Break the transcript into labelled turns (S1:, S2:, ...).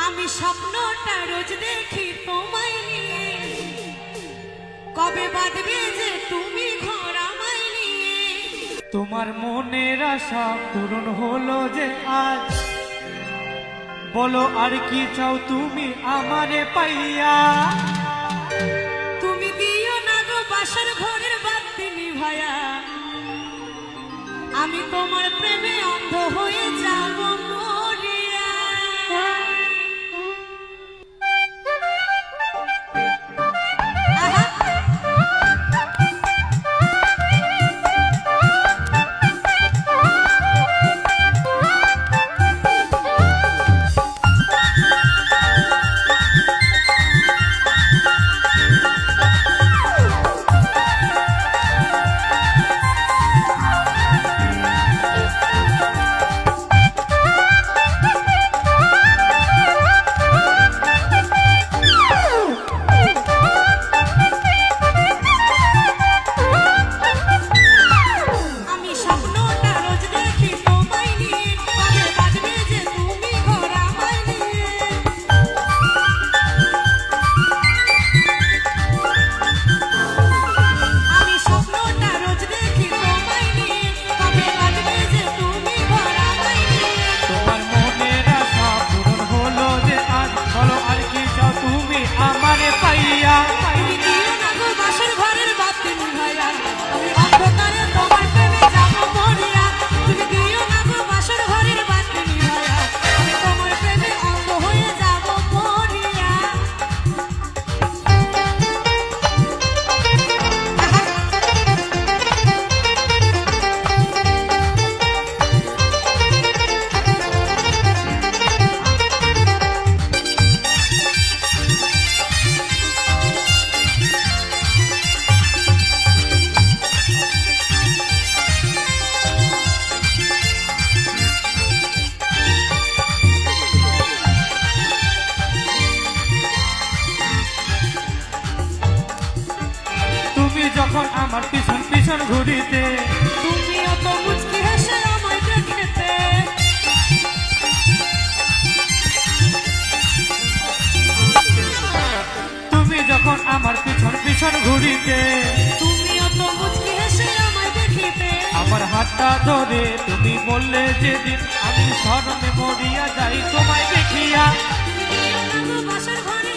S1: আমি স্বপ্নটা রোজ দেখি তোমায় নিয়ে, কবে বাঁধবে যে তুমি ঘর আমায় নিয়ে।
S2: তোমার মনের আশা পূরণ হলো যে আজ, বলো আর কি চাও তুমি আমারে পাইয়া।
S1: তুমি দিও না গো বাসার ঘরের বাতি নিভায়া, আমি তোমার প্রেমে অন্ধ হয়ে যাব মরিয়া।
S2: যখন আমার পিছন পিছন ঘুরিতে,
S1: তুমিও তো মুচকি হেসে আমায় দেখেতে।
S2: তুমি যখন আমার পিছন পিছন ঘুরিতে,
S1: তুমিও তো মুচকি হেসে আমায় দেখিতে।
S2: আমার হাতটা ধরে তুমি বললে যেদিন, আমি স্মরণে মরিয়া যাই তোমায় দেখিয়া।
S1: তুমি দিও না গো বাসার ঘরে